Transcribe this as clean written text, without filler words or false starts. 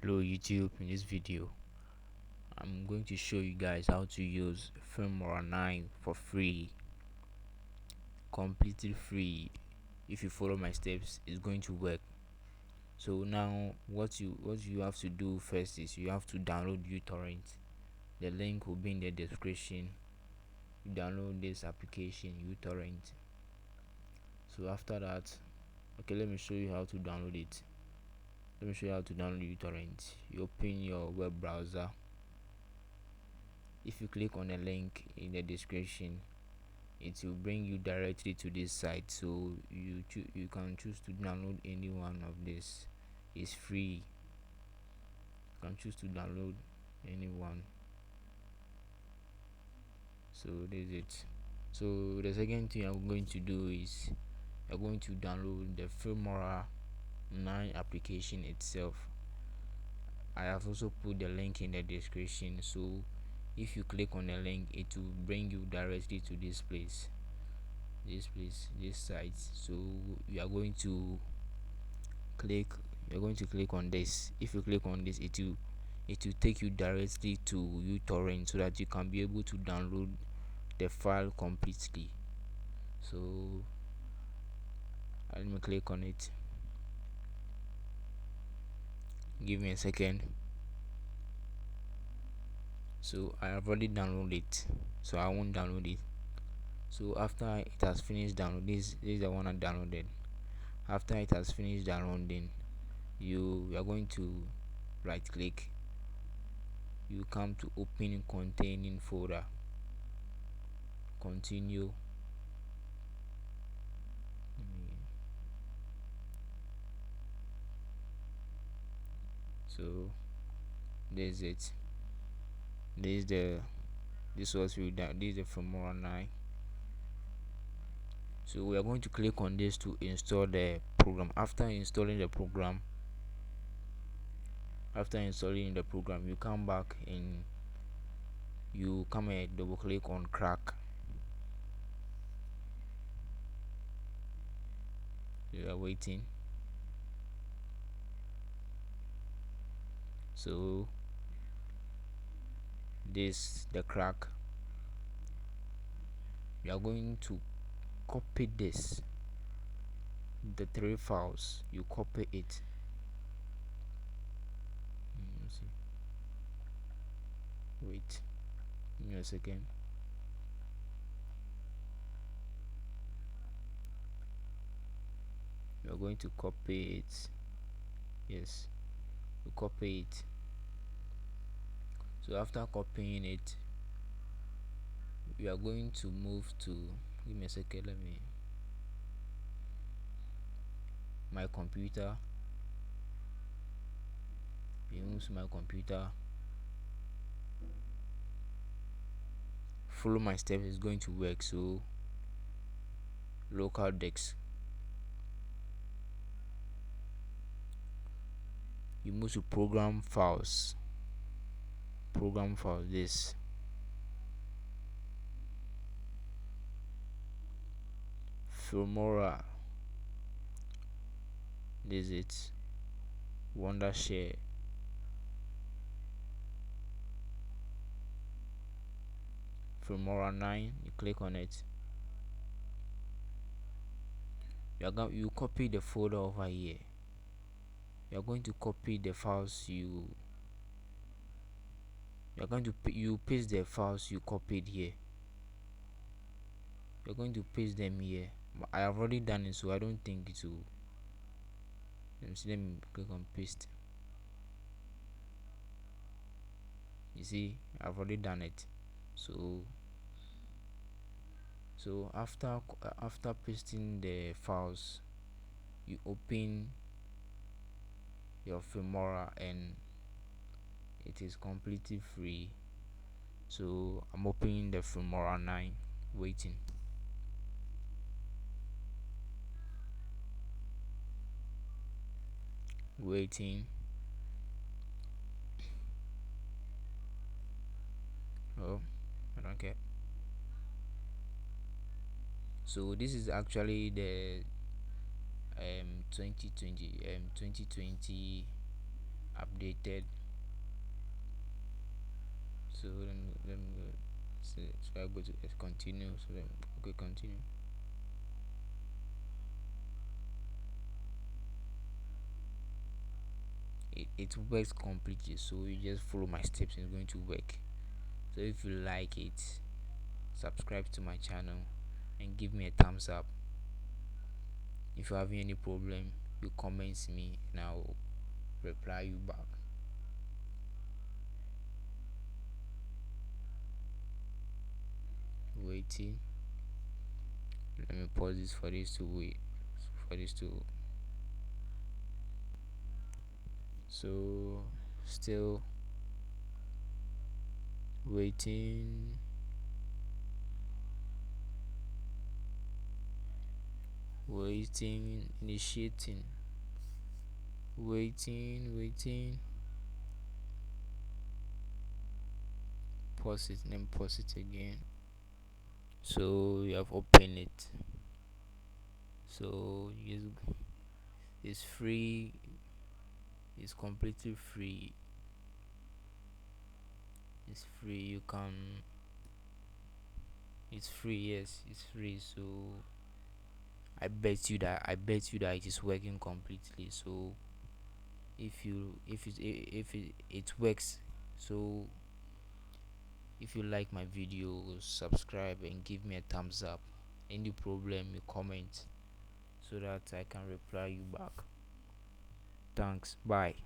Hello YouTube. In this video I'm going to show you guys how to use filmora 9 for free, completely free. If you follow my steps, it's going to work. So now what you have to do first is you have to download uTorrent. The link will be in the description. You download this application uTorrent. So after that, okay, let me show you how to download it. Let me show you how to download uTorrent. You open your web browser. If you click on the link in the description, it will bring you directly to this site. So you can choose to download any one of this. It's free. You can choose to download any one. So this is it. So the second thing I'm going to do is you're going to download the filmora 9 application itself. I have also put the link in the description, so if you click on the link, it will bring you directly to this site. So you are going to click on this. If you click on this, it will take you directly to uTorrent, so that you can be able to download the file completely. So let me click on it. Give me a second. So I have already downloaded it, so I won't download it. So after it has finished downloading, this is the one I downloaded. After it has finished downloading, you are going to right click. You come to open containing folder, continue. So this is it. This was we done. This is the filmora 9. So we are going to click on this to install the program. After installing the program, you come back and you come and double click on crack. You are waiting. So this the crack. You are going to copy this, the 3 files. You copy it. See. Wait, give me a second. You are going to copy it. Yes, you copy it. So after copying it, we are going to move to, give me a second, let me, my computer. You move to my computer. Follow my steps, is going to work. So local disk, you move to program files. This filmora, this is it. Wondershare, filmora 9. You click on it. You copy the folder over here. You are going to copy the files you are going to you paste the files you copied here. You're going to paste them here. But I have already done it, so I don't think it will. Let me click on paste. You see, I've already done it. So after pasting the files, you open your filmora and it is completely free. So I'm opening the filmora 9, waiting. Oh, I don't care. So this is actually the 2020 update updated. So let me go. So I go to continue. So let me, okay, continue. It works completely. So you just follow my steps and it's going to work. So if you like it, subscribe to my channel and give me a thumbs up. If you have any problem, you comment me and I'll reply you back. Waiting. Let me pause this for this to wait. For this to so still waiting. Waiting, initiating, waiting, pause it, then pause it again. So you have opened it. So it's free, it's completely free. It's free. You can, it's free, yes, it's free. So I bet you that it is working completely. So if it works, so if you like my video, subscribe and give me a thumbs up. Any problem, you comment so that I can reply you back. Thanks. Bye.